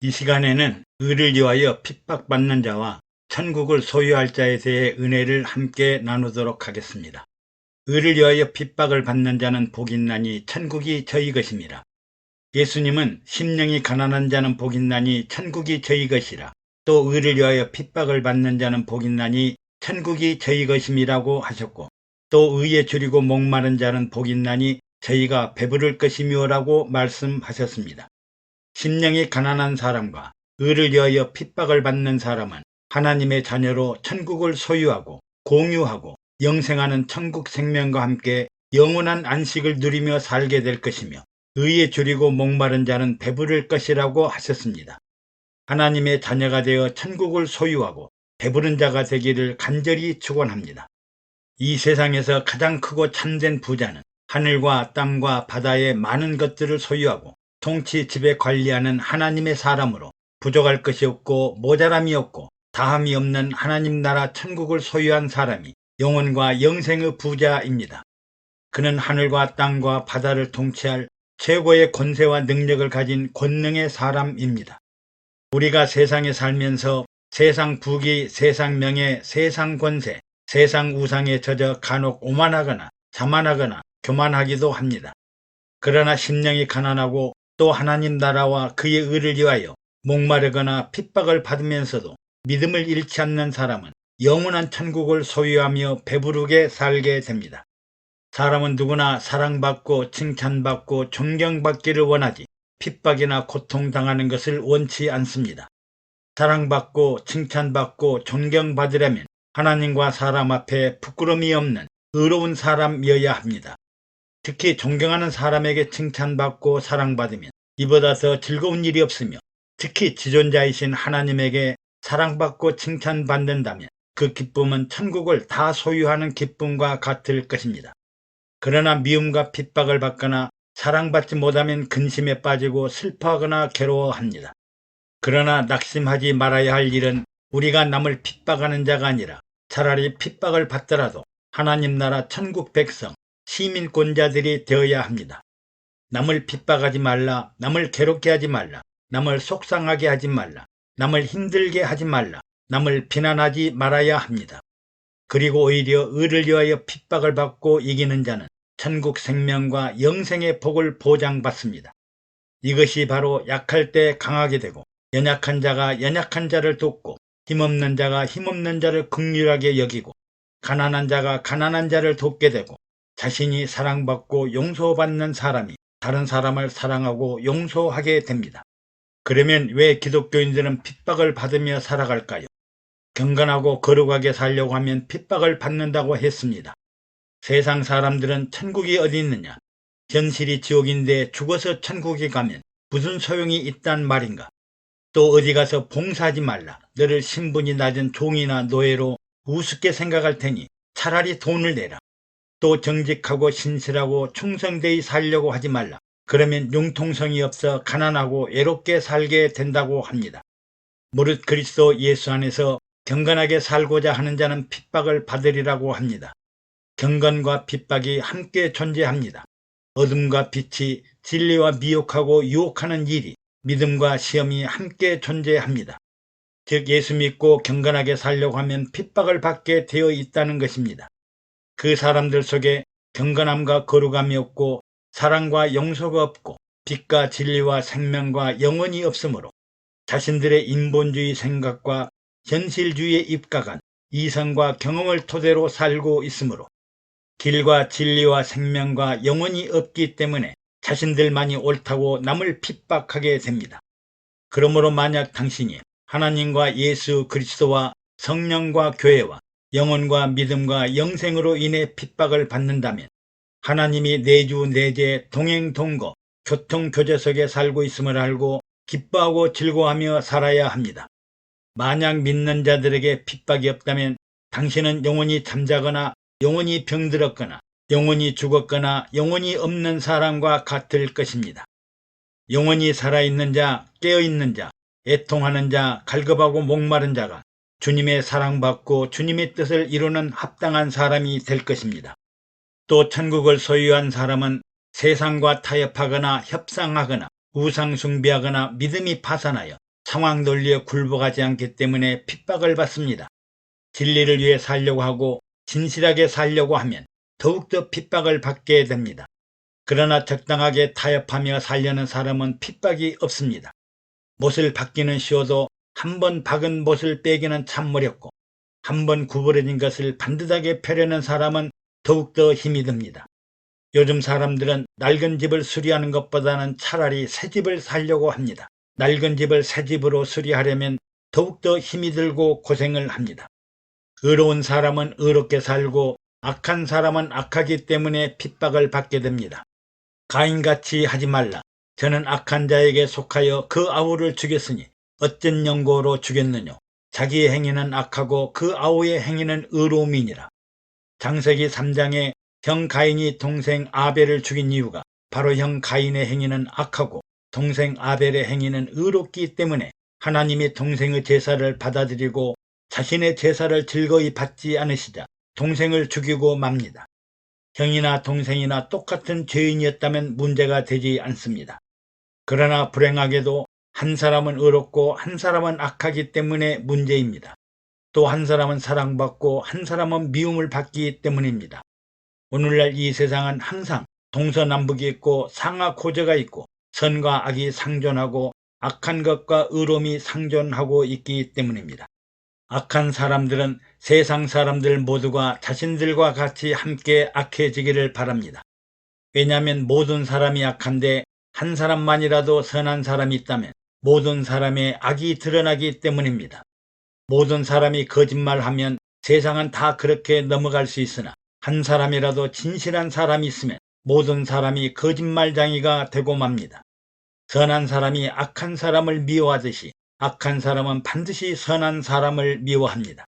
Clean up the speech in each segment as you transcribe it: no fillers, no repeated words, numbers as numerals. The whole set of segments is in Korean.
이 시간에는 의를 위하여 핍박받는 자와 천국을 소유할 자에 대해 은혜를 함께 나누도록 하겠습니다. 의를 위하여 핍박을 받는 자는 복이 있나니 천국이 저희 것입니다. 예수님은 심령이 가난한 자는 복이 있나니 천국이 저희 것이라, 또 의를 위하여 핍박을 받는 자는 복이 있나니 천국이 저희 것임이라고 하셨고, 또 의에 줄이고 목마른 자는 복이 있나니 저희가 배부를 것이며라고 말씀하셨습니다. 심령이 가난한 사람과 의를 위하여 핍박을 받는 사람은 하나님의 자녀로 천국을 소유하고 공유하고 영생하는 천국 생명과 함께 영원한 안식을 누리며 살게 될 것이며, 의에 줄이고 목마른 자는 배부를 것이라고 하셨습니다. 하나님의 자녀가 되어 천국을 소유하고 배부른 자가 되기를 간절히 축원합니다. 이 세상에서 가장 크고 참된 부자는 하늘과 땅과 바다의 많은 것들을 소유하고 통치 지배 관리하는 하나님의 사람으로 부족할 것이 없고 모자람이 없고 다함이 없는 하나님 나라 천국을 소유한 사람이 영혼과 영생의 부자입니다. 그는 하늘과 땅과 바다를 통치할 최고의 권세와 능력을 가진 권능의 사람입니다. 우리가 세상에 살면서 세상 부귀, 세상 명예, 세상 권세, 세상 우상에 젖어 간혹 오만하거나 자만하거나 교만하기도 합니다. 그러나 심령이 가난하고 또 하나님 나라와 그의 의를 위하여 목마르거나 핍박을 받으면서도 믿음을 잃지 않는 사람은 영원한 천국을 소유하며 배부르게 살게 됩니다. 사람은 누구나 사랑받고 칭찬받고 존경받기를 원하지 핍박이나 고통당하는 것을 원치 않습니다. 사랑받고 칭찬받고 존경받으려면 하나님과 사람 앞에 부끄러움이 없는 의로운 사람이어야 합니다. 특히 존경하는 사람에게 칭찬받고 사랑받으면 이보다 더 즐거운 일이 없으며, 특히 지존자이신 하나님에게 사랑받고 칭찬받는다면 그 기쁨은 천국을 다 소유하는 기쁨과 같을 것입니다. 그러나 미움과 핍박을 받거나 사랑받지 못하면 근심에 빠지고 슬퍼하거나 괴로워합니다. 그러나 낙심하지 말아야 할 일은 우리가 남을 핍박하는 자가 아니라 차라리 핍박을 받더라도 하나님 나라 천국 백성, 시민권자들이 되어야 합니다. 남을 핍박하지 말라, 남을 괴롭게 하지 말라, 남을 속상하게 하지 말라, 남을 힘들게 하지 말라, 남을 비난하지 말아야 합니다. 그리고 오히려 의를 위하여 핍박을 받고 이기는 자는 천국 생명과 영생의 복을 보장받습니다. 이것이 바로 약할 때 강하게 되고 연약한 자가 연약한 자를 돕고 힘없는 자가 힘없는 자를 긍휼하게 여기고 가난한 자가 가난한 자를 돕게 되고, 자신이 사랑받고 용서받는 사람이 다른 사람을 사랑하고 용서하게 됩니다. 그러면 왜 기독교인들은 핍박을 받으며 살아갈까요? 경건하고 거룩하게 살려고 하면 핍박을 받는다고 했습니다. 세상 사람들은 천국이 어디 있느냐, 현실이 지옥인데 죽어서 천국에 가면 무슨 소용이 있단 말인가, 또 어디 가서 봉사하지 말라, 너를 신분이 낮은 종이나 노예로 우습게 생각할 테니 차라리 돈을 내라, 또 정직하고 신실하고 충성되이 살려고 하지 말라, 그러면 융통성이 없어 가난하고 외롭게 살게 된다고 합니다. 무릇 그리스도 예수 안에서 경건하게 살고자 하는 자는 핍박을 받으리라고 합니다. 경건과 핍박이 함께 존재합니다. 어둠과 빛이, 진리와 미혹하고 유혹하는 일이, 믿음과 시험이 함께 존재합니다. 즉 예수 믿고 경건하게 살려고 하면 핍박을 받게 되어 있다는 것입니다. 그 사람들 속에 경건함과 거룩함이 없고 사랑과 용서가 없고 빛과 진리와 생명과 영혼이 없으므로 자신들의 인본주의 생각과 현실주의에 입각한 이성과 경험을 토대로 살고 있으므로 길과 진리와 생명과 영혼이 없기 때문에 자신들만이 옳다고 남을 핍박하게 됩니다. 그러므로 만약 당신이 하나님과 예수 그리스도와 성령과 교회와 영혼과 믿음과 영생으로 인해 핍박을 받는다면 하나님이 내주 내재 동행동거 교통교제석에 살고 있음을 알고 기뻐하고 즐거워하며 살아야 합니다. 만약 믿는 자들에게 핍박이 없다면 당신은 영원히 잠자거나 영원히 병들었거나 영원히 죽었거나 영원히 없는 사람과 같을 것입니다. 영원히 살아있는 자, 깨어있는 자, 애통하는 자, 갈급하고 목마른 자가 주님의 사랑받고 주님의 뜻을 이루는 합당한 사람이 될 것입니다. 또 천국을 소유한 사람은 세상과 타협하거나 협상하거나 우상 숭배하거나 믿음이 파산하여 상황 논리에 굴복하지 않기 때문에 핍박을 받습니다. 진리를 위해 살려고 하고 진실하게 살려고 하면 더욱더 핍박을 받게 됩니다. 그러나 적당하게 타협하며 살려는 사람은 핍박이 없습니다. 못을 박기는 쉬워도 한 번 박은 못을 빼기는 참 어렵고 한 번 구부러진 것을 반듯하게 펴려는 사람은 더욱더 힘이 듭니다. 요즘 사람들은 낡은 집을 수리하는 것보다는 차라리 새 집을 살려고 합니다. 낡은 집을 새 집으로 수리하려면 더욱더 힘이 들고 고생을 합니다. 의로운 사람은 의롭게 살고 악한 사람은 악하기 때문에 핍박을 받게 됩니다. 가인같이 하지 말라. 저는 악한 자에게 속하여 그 아우를 죽였으니 어쩐 연고로 죽였느뇨. 자기의 행위는 악하고 그 아우의 행위는 의로움이니라. 창세기 3장에 형 가인이 동생 아벨을 죽인 이유가 바로 형 가인의 행위는 악하고 동생 아벨의 행위는 의롭기 때문에 하나님이 동생의 제사를 받아들이고 자신의 제사를 즐거이 받지 않으시자 동생을 죽이고 맙니다. 형이나 동생이나 똑같은 죄인이었다면 문제가 되지 않습니다. 그러나 불행하게도 한 사람은 의롭고 한 사람은 악하기 때문에 문제입니다. 또 한 사람은 사랑받고 한 사람은 미움을 받기 때문입니다. 오늘날 이 세상은 항상 동서남북이 있고 상하고저가 있고 선과 악이 상존하고 악한 것과 의로움이 상존하고 있기 때문입니다. 악한 사람들은 세상 사람들 모두가 자신들과 같이 함께 악해지기를 바랍니다. 왜냐하면 모든 사람이 악한데 한 사람만이라도 선한 사람이 있다면 모든 사람의 악이 드러나기 때문입니다. 모든 사람이 거짓말하면 세상은 다 그렇게 넘어갈 수 있으나 한 사람이라도 진실한 사람이 있으면 모든 사람이 거짓말쟁이가 되고 맙니다. 선한 사람이 악한 사람을 미워하듯이 악한 사람은 반드시 선한 사람을 미워합니다.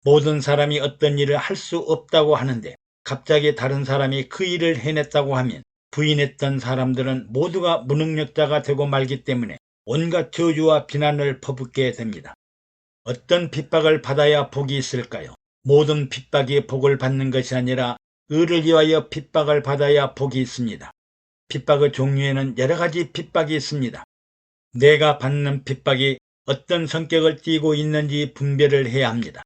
모든 사람이 어떤 일을 할 수 없다고 하는데 갑자기 다른 사람이 그 일을 해냈다고 하면 부인했던 사람들은 모두가 무능력자가 되고 말기 때문에 온갖 저주와 비난을 퍼붓게 됩니다. 어떤 핍박을 받아야 복이 있을까요? 모든 핍박이 복을 받는 것이 아니라 의를 위하여 핍박을 받아야 복이 있습니다. 핍박의 종류에는 여러 가지 핍박이 있습니다. 내가 받는 핍박이 어떤 성격을 띠고 있는지 분별을 해야 합니다.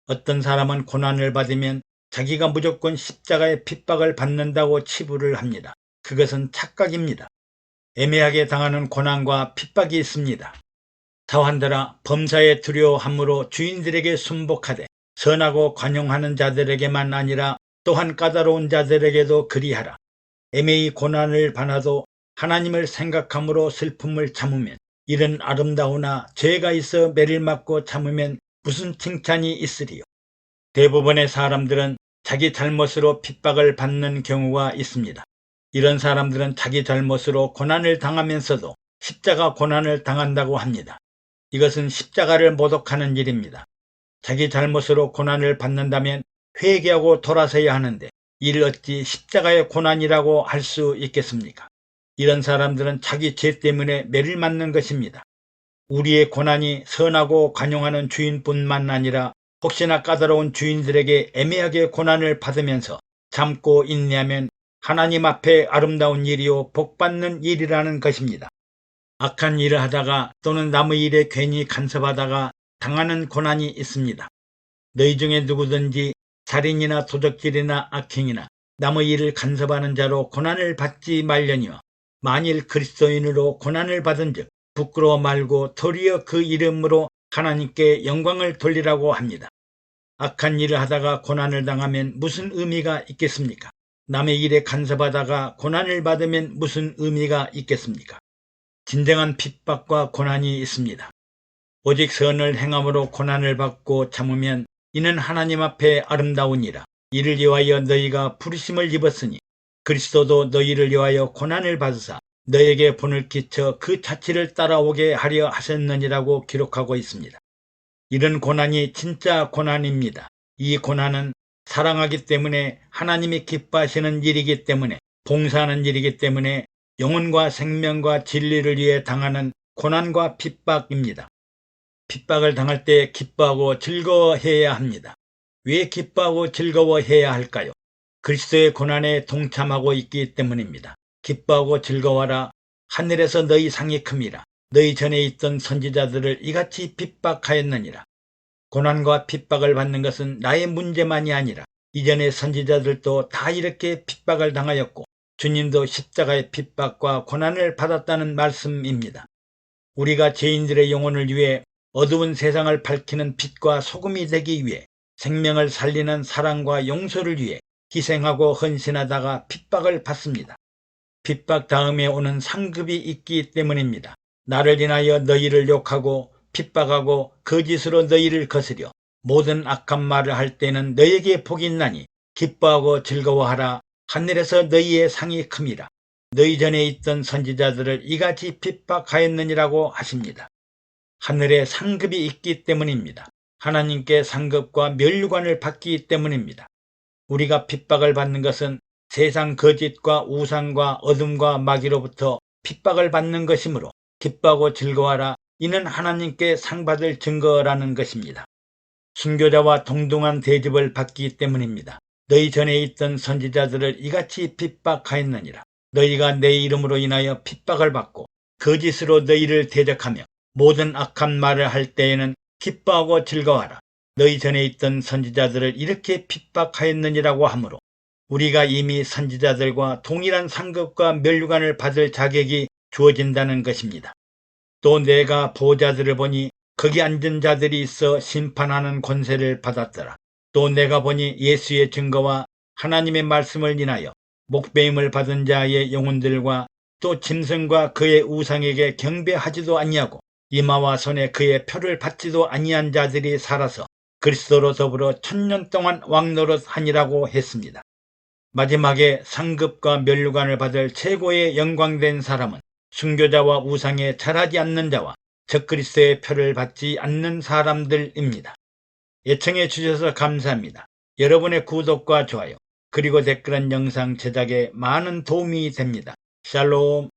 어떤 사람은 고난을 받으면 자기가 무조건 십자가의 핍박을 받는다고 치부를 합니다. 그것은 착각입니다. 애매하게 당하는 고난과 핍박이 있습니다. 다환들아 범사에 두려워함으로 주인들에게 순복하되 선하고 관용하는 자들에게만 아니라 또한 까다로운 자들에게도 그리하라. 애매히 고난을 받아도 하나님을 생각함으로 슬픔을 참으면 이런 아름다우나 죄가 있어 매를 맞고 참으면 무슨 칭찬이 있으리요. 대부분의 사람들은 자기 잘못으로 핍박을 받는 경우가 있습니다. 이런 사람들은 자기 잘못으로 고난을 당하면서도 십자가 고난을 당한다고 합니다. 이것은 십자가를 모독하는 일입니다. 자기 잘못으로 고난을 받는다면 회개하고 돌아서야 하는데 이를 어찌 십자가의 고난이라고 할 수 있겠습니까? 이런 사람들은 자기 죄 때문에 매를 맞는 것입니다. 우리의 고난이 선하고 관용하는 주인뿐만 아니라 혹시나 까다로운 주인들에게 애매하게 고난을 받으면서 참고 인내하면 하나님 앞에 아름다운 일이요 복받는 일이라는 것입니다. 악한 일을 하다가 또는 남의 일에 괜히 간섭하다가 당하는 고난이 있습니다. 너희 중에 누구든지 살인이나 도적질이나 악행이나 남의 일을 간섭하는 자로 고난을 받지 말려니와 만일 그리스도인으로 고난을 받은즉 부끄러워 말고 도리어 그 이름으로 하나님께 영광을 돌리라고 합니다. 악한 일을 하다가 고난을 당하면 무슨 의미가 있겠습니까? 남의 일에 간섭하다가 고난을 받으면 무슨 의미가 있겠습니까? 진정한 핍박과 고난이 있습니다. 오직 선을 행함으로 고난을 받고 참으면 이는 하나님 앞에 아름다우니라. 이를 위하여 너희가 부르심을 입었으니 그리스도도 너희를 위하여 고난을 받으사 너에게 본을 끼쳐 그 자취를 따라오게 하려 하셨느니라고 기록하고 있습니다. 이런 고난이 진짜 고난입니다. 이 고난은 사랑하기 때문에 하나님이 기뻐하시는 일이기 때문에 봉사하는 일이기 때문에 영혼과 생명과 진리를 위해 당하는 고난과 핍박입니다. 핍박을 당할 때 기뻐하고 즐거워해야 합니다. 왜 기뻐하고 즐거워해야 할까요? 그리스도의 고난에 동참하고 있기 때문입니다. 기뻐하고 즐거워라. 하늘에서 너희 상이 큽니다. 너희 전에 있던 선지자들을 이같이 핍박하였느니라. 고난과 핍박을 받는 것은 나의 문제만이 아니라 이전의 선지자들도 다 이렇게 핍박을 당하였고 주님도 십자가의 핍박과 고난을 받았다는 말씀입니다. 우리가 죄인들의 영혼을 위해 어두운 세상을 밝히는 빛과 소금이 되기 위해 생명을 살리는 사랑과 용서를 위해 희생하고 헌신하다가 핍박을 받습니다. 핍박 다음에 오는 상급이 있기 때문입니다. 나를 인하여 너희를 욕하고 핍박하고 거짓으로 너희를 거스려 모든 악한 말을 할 때는 너희에게 복이 있나니 기뻐하고 즐거워하라. 하늘에서 너희의 상이 큼이라. 너희 전에 있던 선지자들을 이같이 핍박하였느니라고 하십니다. 하늘에 상급이 있기 때문입니다. 하나님께 상급과 면류관을 받기 때문입니다. 우리가 핍박을 받는 것은 세상 거짓과 우상과 어둠과 마귀로부터 핍박을 받는 것이므로 기뻐하고 즐거워하라. 이는 하나님께 상 받을 증거라는 것입니다. 순교자와 동등한 대접을 받기 때문입니다. 너희 전에 있던 선지자들을 이같이 핍박하였느니라. 너희가 내 이름으로 인하여 핍박을 받고 거짓으로 너희를 대적하며 모든 악한 말을 할 때에는 기뻐하고 즐거워하라. 너희 전에 있던 선지자들을 이렇게 핍박하였느니라고 하므로 우리가 이미 선지자들과 동일한 상급과 면류관을 받을 자격이 주어진다는 것입니다. 또 내가 보좌들을 보니 거기 앉은 자들이 있어 심판하는 권세를 받았더라. 또 내가 보니 예수의 증거와 하나님의 말씀을 인하여 목배임을 받은 자의 영혼들과 또 짐승과 그의 우상에게 경배하지도 아니하고 이마와 손에 그의 표를 받지도 아니한 자들이 살아서 그리스도로 더불어 1000년 동안 왕노릇 하니라고 했습니다. 마지막에 상급과 면류관을 받을 최고의 영광된 사람은 순교자와 우상에 절하지 않는 자와 적그리스도의 표를 받지 않는 사람들입니다. 애청해 주셔서 감사합니다. 여러분의 구독과 좋아요 그리고 댓글은 영상 제작에 많은 도움이 됩니다. 샬롬.